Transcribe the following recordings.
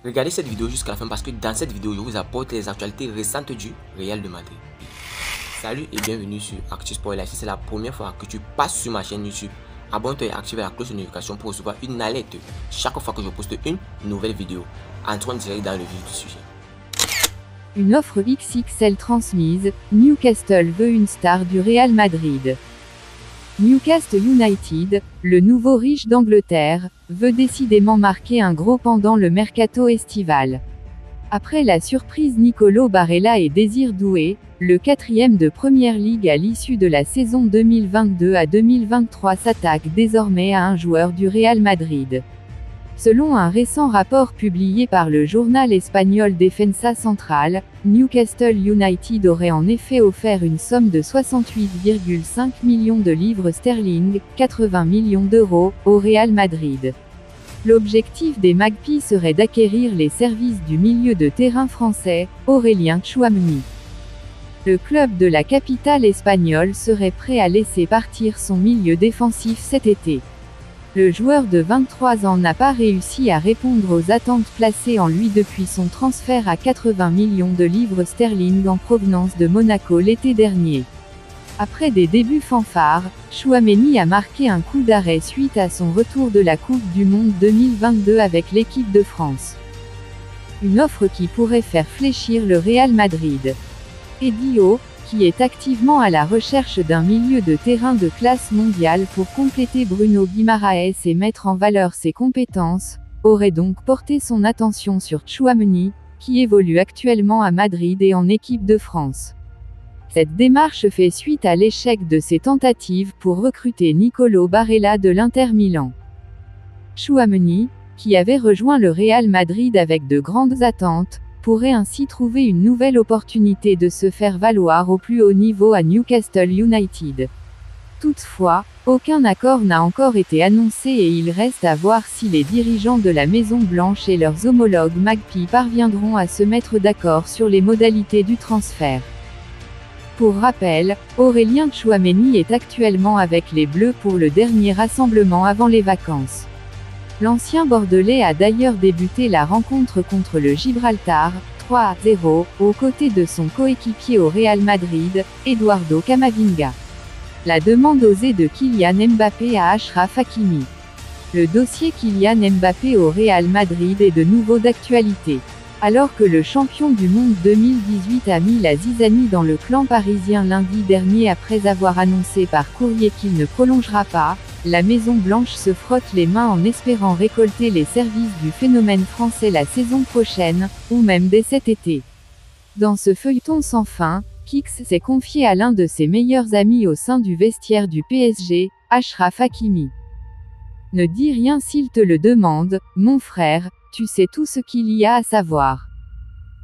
Regardez cette vidéo jusqu'à la fin parce que dans cette vidéo, je vous apporte les actualités récentes du Real de Madrid. Salut et bienvenue sur Actu Sport Live. Si c'est la première fois que tu passes sur ma chaîne YouTube, abonne-toi et active la cloche de notification pour recevoir une alerte chaque fois que je poste une nouvelle vidéo. Entrons direct dans le vif du sujet. Une offre XXL transmise, Newcastle veut une star du Real Madrid. Newcastle United, le nouveau riche d'Angleterre, veut décidément marquer un gros pendant le mercato estival. Après la surprise Nicolo Barella et Désir Doué, le quatrième de Première Ligue à l'issue de la saison 2022 à 2023 s'attaque désormais à un joueur du Real Madrid. Selon un récent rapport publié par le journal espagnol Defensa Central, Newcastle United aurait en effet offert une somme de 68,5 millions de livres sterling, 80 millions d'euros, au Real Madrid. L'objectif des Magpies serait d'acquérir les services du milieu de terrain français, Aurélien Tchouaméni. Le club de la capitale espagnole serait prêt à laisser partir son milieu défensif cet été. Le joueur de 23 ans n'a pas réussi à répondre aux attentes placées en lui depuis son transfert à 80 millions de livres sterling en provenance de Monaco l'été dernier. Après des débuts fanfares, Tchouaméni a marqué un coup d'arrêt suite à son retour de la Coupe du Monde 2022 avec l'équipe de France. Une offre qui pourrait faire fléchir le Real Madrid. Eddie Howe, qui est activement à la recherche d'un milieu de terrain de classe mondiale pour compléter Bruno Guimaraes et mettre en valeur ses compétences, aurait donc porté son attention sur Tchouaméni, qui évolue actuellement à Madrid et en équipe de France. Cette démarche fait suite à l'échec de ses tentatives pour recruter Nicolo Barella de l'Inter Milan. Tchouaméni, qui avait rejoint le Real Madrid avec de grandes attentes, pourrait ainsi trouver une nouvelle opportunité de se faire valoir au plus haut niveau à Newcastle United. Toutefois, aucun accord n'a encore été annoncé et il reste à voir si les dirigeants de la Maison Blanche et leurs homologues Magpies parviendront à se mettre d'accord sur les modalités du transfert. Pour rappel, Aurélien Tchouaméni est actuellement avec les Bleus pour le dernier rassemblement avant les vacances. L'ancien Bordelais a d'ailleurs débuté la rencontre contre le Gibraltar, 3-0, aux côtés de son coéquipier au Real Madrid, Eduardo Camavinga. La demande osée de Kylian Mbappé à Achraf Hakimi. Le dossier Kylian Mbappé au Real Madrid est de nouveau d'actualité. Alors que le champion du monde 2018 a mis la zizanie dans le clan parisien lundi dernier après avoir annoncé par courrier qu'il ne prolongera pas, la Maison Blanche se frotte les mains en espérant récolter les services du phénomène français la saison prochaine, ou même dès cet été. Dans ce feuilleton sans fin, Kix s'est confié à l'un de ses meilleurs amis au sein du vestiaire du PSG, Achraf Hakimi. Ne dis rien s'il te le demande, mon frère, tu sais tout ce qu'il y a à savoir.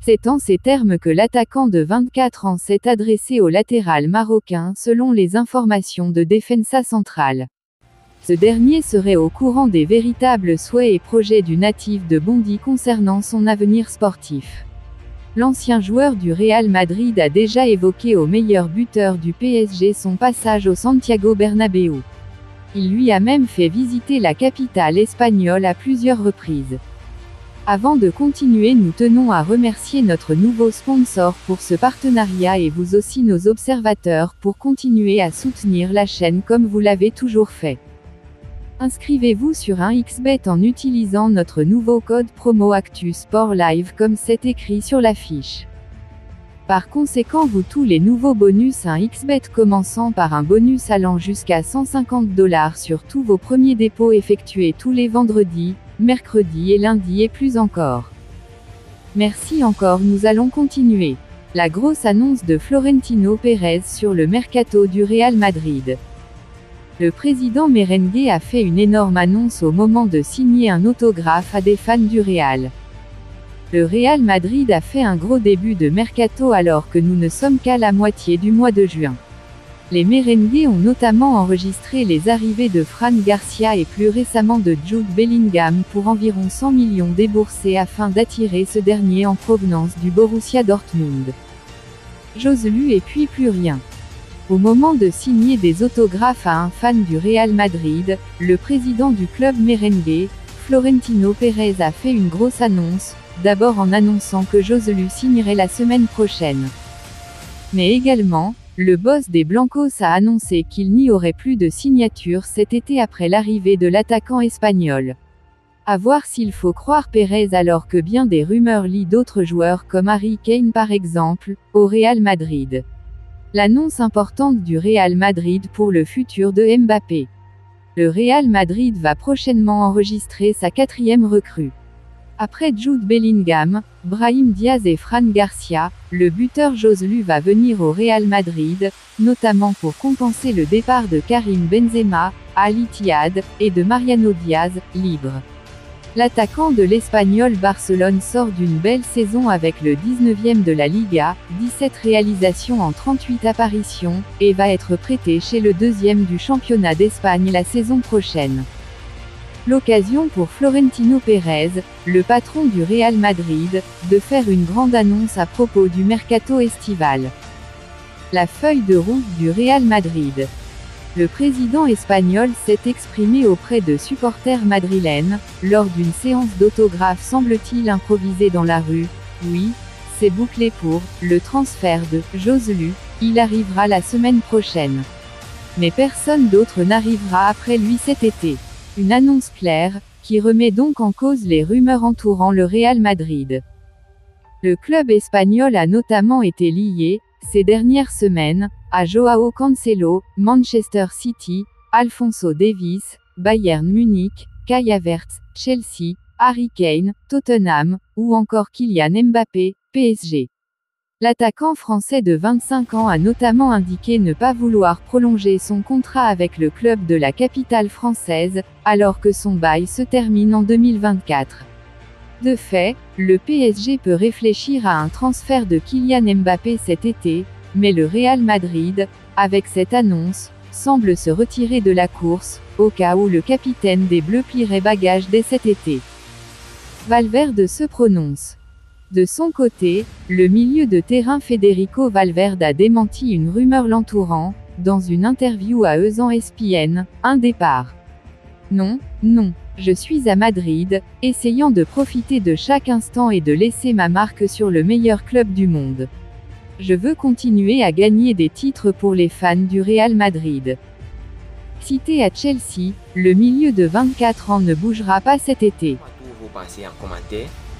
C'est en ces termes que l'attaquant de 24 ans s'est adressé au latéral marocain selon les informations de Defensa Central. Ce dernier serait au courant des véritables souhaits et projets du natif de Bondy concernant son avenir sportif. L'ancien joueur du Real Madrid a déjà évoqué au meilleur buteur du PSG son passage au Santiago Bernabéu. Il lui a même fait visiter la capitale espagnole à plusieurs reprises. Avant de continuer, nous tenons à remercier notre nouveau sponsor pour ce partenariat et vous aussi nos observateurs pour continuer à soutenir la chaîne comme vous l'avez toujours fait. Inscrivez-vous sur un XBet en utilisant notre nouveau code promo Actu Sport Live comme c'est écrit sur l'affiche. Par conséquent, vous tous les nouveaux bonus un XBet commençant par un bonus allant jusqu'à 150 $ sur tous vos premiers dépôts effectués tous les vendredis, mercredis et lundis et plus encore. Merci encore, nous allons continuer. La grosse annonce de Florentino Pérez sur le mercato du Real Madrid. Le président merengue a fait une énorme annonce au moment de signer un autographe à des fans du Real. Le Real Madrid a fait un gros début de mercato alors que nous ne sommes qu'à la moitié du mois de juin. Les merengues ont notamment enregistré les arrivées de Fran Garcia et plus récemment de Jude Bellingham pour environ 100 millions déboursés afin d'attirer ce dernier en provenance du Borussia Dortmund. J'ose lu et puis plus rien. Au moment de signer des autographes à un fan du Real Madrid, le président du club merengue, Florentino Pérez a fait une grosse annonce, d'abord en annonçant que Joselu signerait la semaine prochaine. Mais également, le boss des Blancos a annoncé qu'il n'y aurait plus de signature cet été après l'arrivée de l'attaquant espagnol. À voir s'il faut croire Pérez alors que bien des rumeurs lient d'autres joueurs comme Harry Kane par exemple, au Real Madrid. L'annonce importante du Real Madrid pour le futur de Mbappé. Le Real Madrid va prochainement enregistrer sa 4e recrue. Après Jude Bellingham, Brahim Diaz et Fran Garcia, le buteur Joselu va venir au Real Madrid, notamment pour compenser le départ de Karim Benzema, Al Ittihad, et de Mariano Diaz, libre. L'attaquant de l'Espagnol Barcelone sort d'une belle saison avec le 19e de la Liga, 17 réalisations en 38 apparitions, et va être prêté chez le 2e du championnat d'Espagne la saison prochaine. L'occasion pour Florentino Pérez, le patron du Real Madrid, de faire une grande annonce à propos du mercato estival. La feuille de route du Real Madrid. Le président espagnol s'est exprimé auprès de supporters madrilènes, lors d'une séance d'autographes semble-t-il improvisée dans la rue. Oui, c'est bouclé pour le transfert de Joselu, il arrivera la semaine prochaine. Mais personne d'autre n'arrivera après lui cet été. Une annonce claire, qui remet donc en cause les rumeurs entourant le Real Madrid. Le club espagnol a notamment été lié, ces dernières semaines, à Joao Cancelo, Manchester City, Alphonso Davies, Bayern Munich, Kai Havertz, Chelsea, Harry Kane, Tottenham, ou encore Kylian Mbappé, PSG. L'attaquant français de 25 ans a notamment indiqué ne pas vouloir prolonger son contrat avec le club de la capitale française, alors que son bail se termine en 2024. De fait, le PSG peut réfléchir à un transfert de Kylian Mbappé cet été, mais le Real Madrid, avec cette annonce, semble se retirer de la course, au cas où le capitaine des Bleus plierait bagages dès cet été. Valverde se prononce. De son côté, le milieu de terrain Federico Valverde a démenti une rumeur l'entourant, dans une interview à ESPN, un départ. Non, je suis à Madrid, essayant de profiter de chaque instant et de laisser ma marque sur le meilleur club du monde. Je veux continuer à gagner des titres pour les fans du Real Madrid. Cité à Chelsea, le milieu de 24 ans ne bougera pas cet été.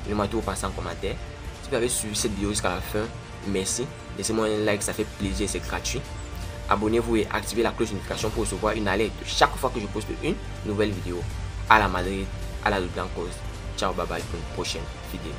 Donnez-moi tout vos pensées en commentaire. Si vous avez suivi cette vidéo jusqu'à la fin, merci. Laissez-moi un like, ça fait plaisir, c'est gratuit. Abonnez-vous et activez la cloche de notification pour recevoir une alerte chaque fois que je poste une nouvelle vidéo. À la Madrid, à la Blancos. Ciao, bye bye pour une prochaine vidéo.